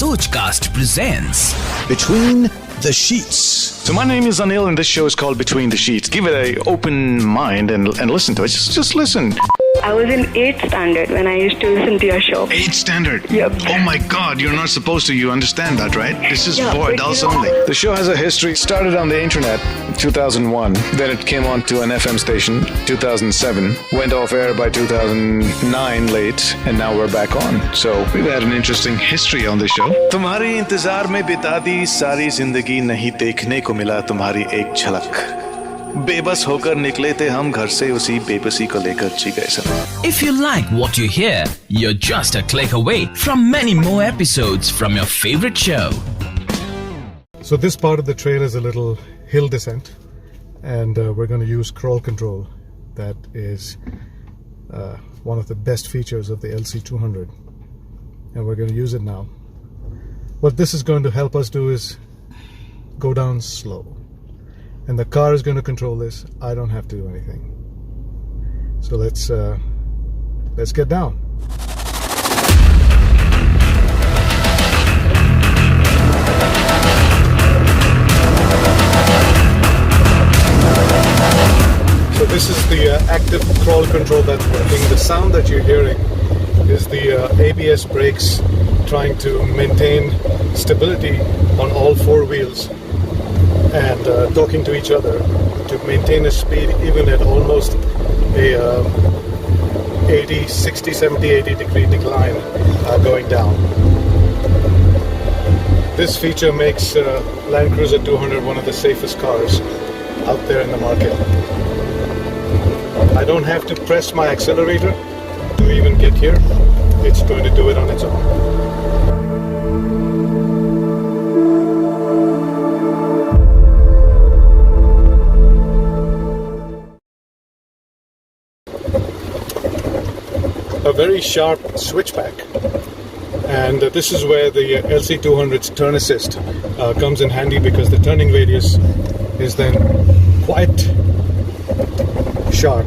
Sochcast presents Between the Sheets. So my name is Anil and this show is called Between the Sheets. Give it an open mind and listen to it. Just listen. I was in 8th standard when I used to listen to your show. 8th standard? Yep. Oh my God, you're not supposed to. You understand that, right? This is for adults but only. The show has a history. It started on the internet 2001. Then it came on to an FM station 2007. Went off air by 2009 late. And now we're back on. So we've had an interesting history on this show. तुम्हारी इंतजार में बिता दी सारी जिंदगी नहीं देखने को मिला तुम्हारी एक झलक बेबस होकर निकले थे हम घर से उसी बेबसी को लेकर जी गए सब If you like what you hear, you're just a click away from many more episodes from your favorite show. So this part of the trail is a little hill descent, and we're going to use crawl control. That is one of the best features of the LC200, and we're going to use it now. What this is going to help us do is go down slow, and the car is going to control this. I don't have to do anything. So let's get down. So this is the active crawl control that's working. The sound that you're hearing is the ABS brakes trying to maintain stability on all four wheels and talking to each other to maintain a speed even at almost a 80, 60, 70, 80 degree decline going down. This feature makes Land Cruiser 200 one of the safest cars out there in the market. I don't have to press my accelerator to even get here. It's going to do it on its own. A very sharp switchback, and this is where the LC200's turn assist comes in handy, because the turning radius is then quite sharp.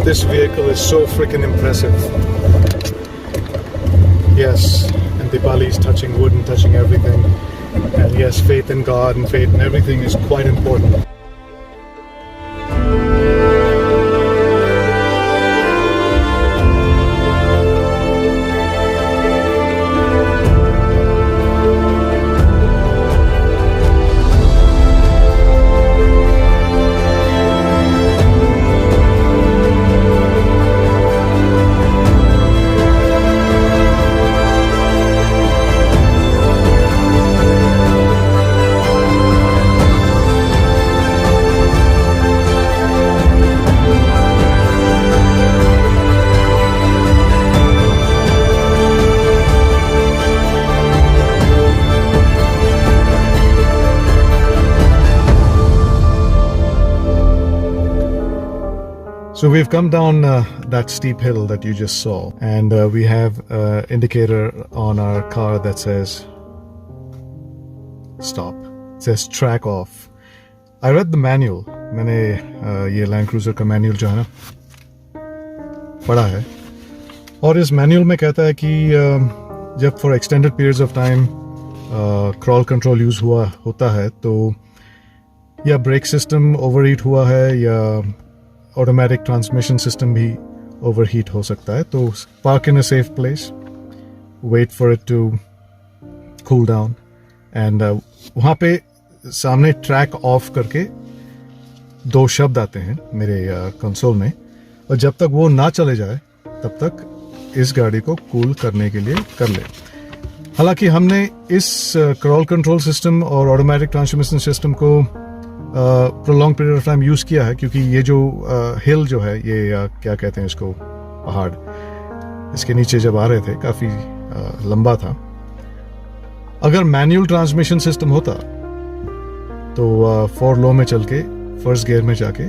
This vehicle is so freaking impressive. Yes, and Dipali is touching wood and touching everything. And yes, faith in God and faith in everything is quite important. So we've come down that steep hill that you just saw, and we have an indicator on our car that says stop. It says track off. I read the manual. मैंने ये Land Cruiser का manual जो है ना पढ़ा है, और इस manual में कहता है कि जब for extended periods of time crawl control use होता है तो या brake system overheat हुआ है या ऑटोमेटिक ट्रांसमिशन सिस्टम भी ओवरहीट हो सकता है. तो park in a safe place, wait for it to cool down, and वहाँ पे सामने ट्रैक ऑफ करके 2 शब्द आते हैं मेरे कंसोल में, और जब तक वो ना चले जाए तब तक इस गाड़ी को कूल करने के लिए कर ले. हालांकि हमने इस क्रॉल कंट्रोल सिस्टम और ऑटोमेटिक ट्रांसमिशन सिस्टम को prolong period of time use किया है, क्योंकि ये जो हिल जो है, ये क्या कहते हैं इसको, पहाड़, इसके नीचे जब आ रहे थे काफ़ी लंबा था. अगर मैनुअल ट्रांसमिशन सिस्टम होता तो 4 लो में चल के फर्स्ट गियर में जाके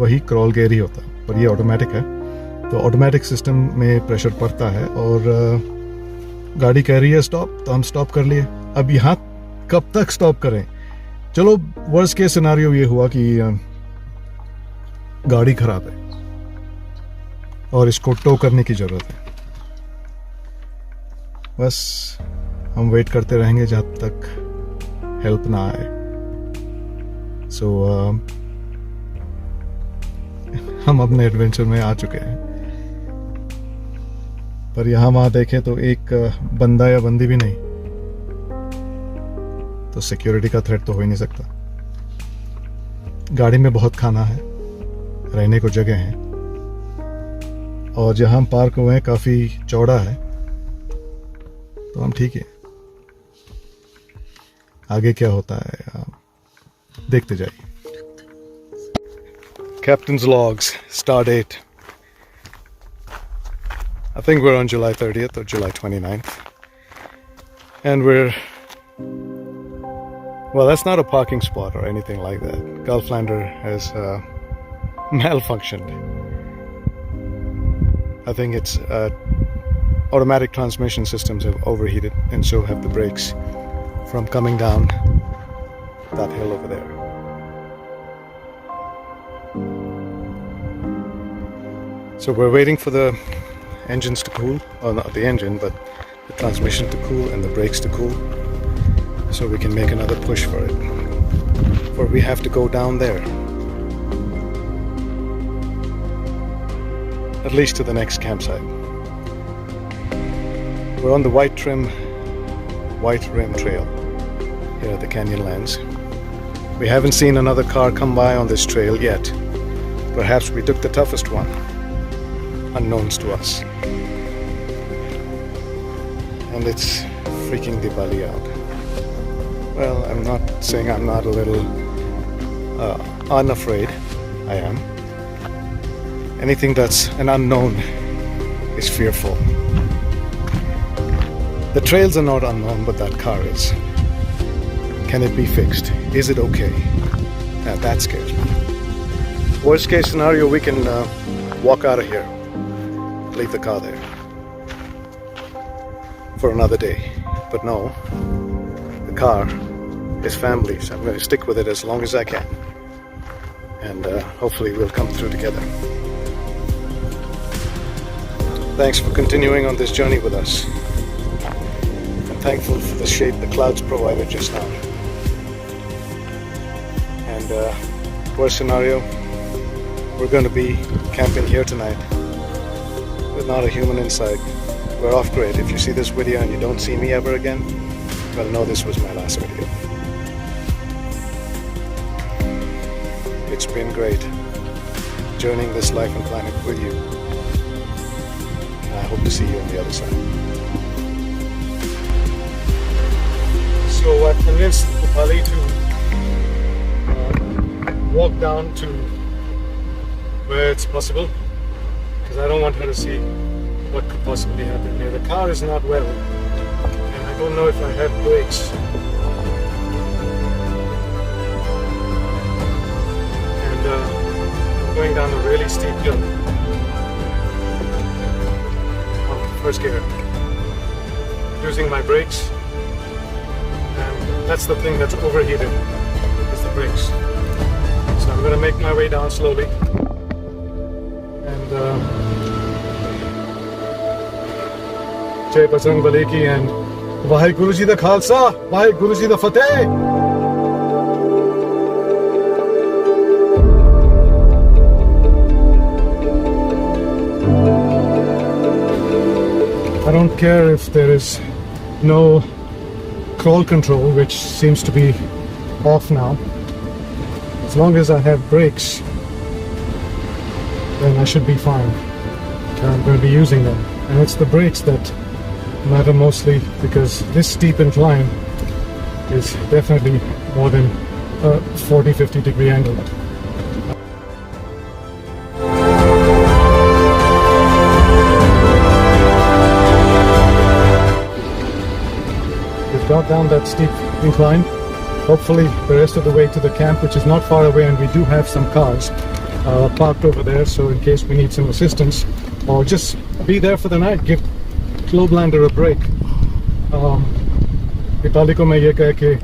वही क्रॉल गियर ही होता, पर ये ऑटोमेटिक है. तो ऑटोमेटिक सिस्टम में प्रेशर पड़ता है और गाड़ी कह रही है स्टॉप, तो हम स्टॉप कर लिए. अब यहाँ कब तक स्टॉप करें, चलो वर्स्ट केस सिनेरियो ये हुआ कि गाड़ी खराब है और इसको टो करने की जरूरत है। बस हम वेट करते रहेंगे जब तक हेल्प ना आए। सो हम अपने एडवेंचर में आ चुके हैं, पर यहाँ वहां देखें तो एक बंदा या बंदी भी नहीं, तो सिक्योरिटी का थ्रेट तो हो ही नहीं सकता। गाड़ी में बहुत खाना है, रहने को जगह है, और जहां हम पार्क हुए हैं काफी चौड़ा है, तो हम ठीक है। आगे क्या होता है देखते जाइए। Captain's logs, star date. I think we're on July 30th or July 29th. And well, that's not a parking spot or anything like that. GlobeLander has malfunctioned. I think it's automatic transmission systems have overheated, and so have the brakes from coming down that hill over there. So we're waiting for the engines to cool, or not the engine, but the transmission to cool and the brakes to cool, so we can make another push for it. For we have to go down there, at least to the next campsite. We're on the White Rim Trail here at the Canyonlands. We haven't seen another car come by on this trail yet. Perhaps we took the toughest one, unknowns to us. And it's freaking Diwali out. Well, I'm not saying I'm not a little unafraid. I am. Anything that's an unknown is fearful. The trails are not unknown, but that car is. Can it be fixed? Is it okay? Now that scares me. Worst case scenario, we can walk out of here. Leave the car there for another day. But no, the car is family, so I'm going to stick with it as long as I can. And hopefully we'll come through together. Thanks for continuing on this journey with us. I'm thankful for the shade the clouds provided just now. And worst scenario, we're going to be camping here tonight with not a human inside. We're off grid. If you see this video and you don't see me ever again, well, know this was my last video. It's been great journeying this life and planet with you. And I hope to see you on the other side. So I've convinced Bali to walk down to where it's possible, because I don't want her to see what could possibly happen here. The car is not well, and I don't know if I have brakes. And I'm going down a really steep hill on first gear, using my brakes, and that's the thing that's overheated, is the brakes. So I'm going to make my way down slowly. And Jai Bajrang Bali ki, and Vaheguru Ji da Khalsa, Vaheguru Ji da Fateh. I don't care if there is no crawl control, which seems to be off now. As long as I have brakes, then I should be fine. I'm going to be using them, and it's the brakes that matter mostly, because this steep incline is definitely more than a 40-50 degree angle. We've got down that steep incline. Hopefully the rest of the way to the camp, which is not far away, and we do have some cars parked over there, so in case we need some assistance or just be there for the night, give GlobeLander a break. Dipali ko main ye keh ke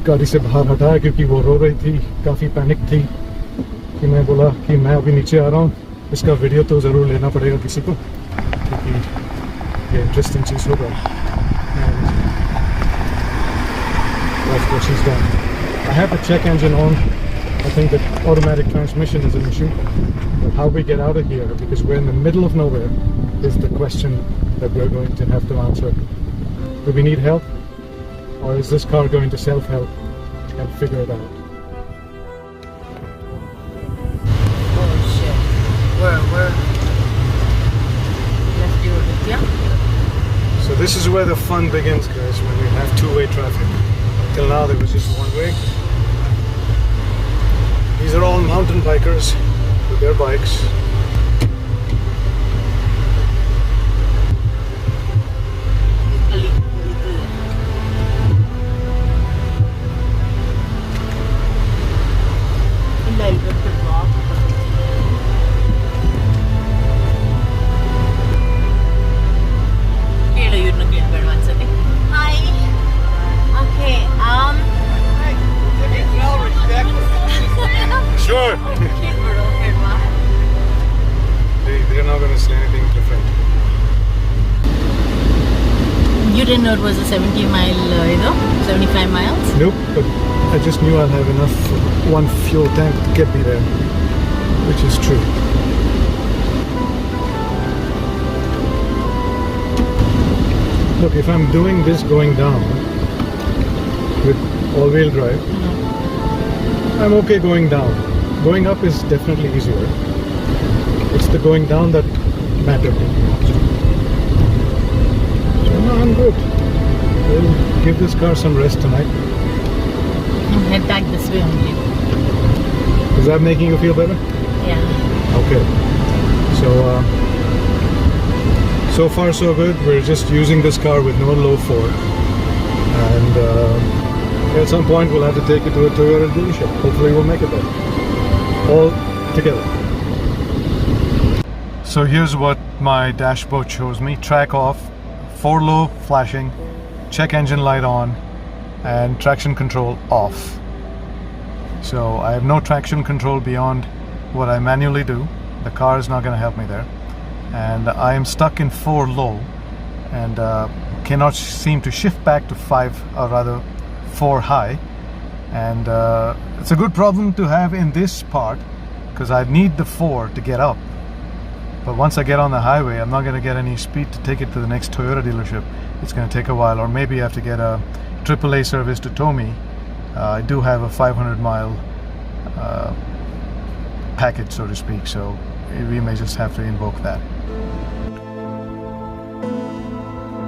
गाड़ी से बाहर हटाया क्योंकि वो रो रही थी, काफ़ी panic थी। कि मैं बोला कि मैं अभी नीचे आ रहा हूँ, इसका वीडियो तो ज़रूर लेना पड़ेगा किसी को, क्योंकि ये इंटरेस्टिंग चीज़ होगा। That's what she's done. I have the check engine on. I think that automatic transmission is an issue. But how we get out of here, because we're in the middle of nowhere, is the question that we're going to have to answer. Do we need help? Or is this car going to self-help and figure it out? Oh shit. Where? Let's do it, yeah? So this is where the fun begins, guys, when we have two-way traffic. Till now there was just one way. These are all mountain bikers with their bikes. Sure. They're not going to say anything different. You didn't know it was a 70 mile, 75 miles? Nope, but I just knew I'll have enough one fuel tank to get me there, which is true. Look, if I'm doing this going down with all-wheel drive, I'm okay going down. Going up is definitely easier. It's the going down that mattered. So no, I'm good. We'll give this car some rest tonight. Head back this way only. Is that making you feel better? Yeah. Okay. So far so good. We're just using this car with no low floor. And at some point we'll have to take it to a Toyota dealership. Hopefully we'll make it there. All together. So here's what my dashboard shows me. Track off, 4 low flashing, check engine light on, and traction control off. So I have no traction control beyond what I manually do. The car is not going to help me there. And I am stuck in 4 low and cannot seem to shift back to 5, or rather 4 high. And it's a good problem to have in this part, because I need the 4 to get up. But once I get on the highway, I'm not going to get any speed to take it to the next Toyota dealership. It's going to take a while, or maybe I have to get a AAA service to tow me. I do have a 500-mile package, so to speak, so we may just have to invoke that.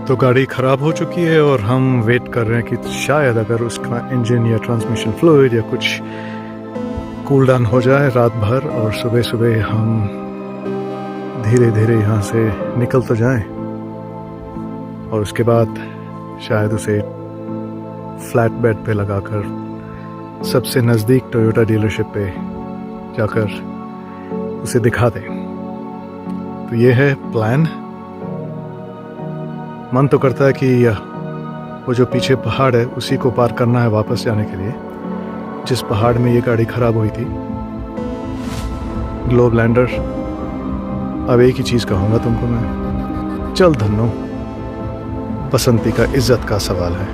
तो गाड़ी ख़राब हो चुकी है और हम wait कर रहे हैं कि शायद अगर उसका इंजन या ट्रांसमिशन फ्लूइड या कुछ कूल डाउन हो जाए रात भर, और सुबह सुबह हम धीरे धीरे यहाँ से निकल तो जाएं, और उसके बाद शायद उसे फ्लैट बेड पे लगाकर सबसे नज़दीक टोयोटा डीलरशिप पे जाकर उसे दिखा दें। तो ये है प्लान। मन तो करता है कि वो जो पीछे पहाड़ है उसी को पार करना है वापस जाने के लिए, जिस पहाड़ में ये गाड़ी ख़राब हुई थी। ग्लोबलैंडर, अब एक ही चीज़ कहूँगा तुमको मैं, चल धन्नो, बसंती का इज्जत का सवाल है।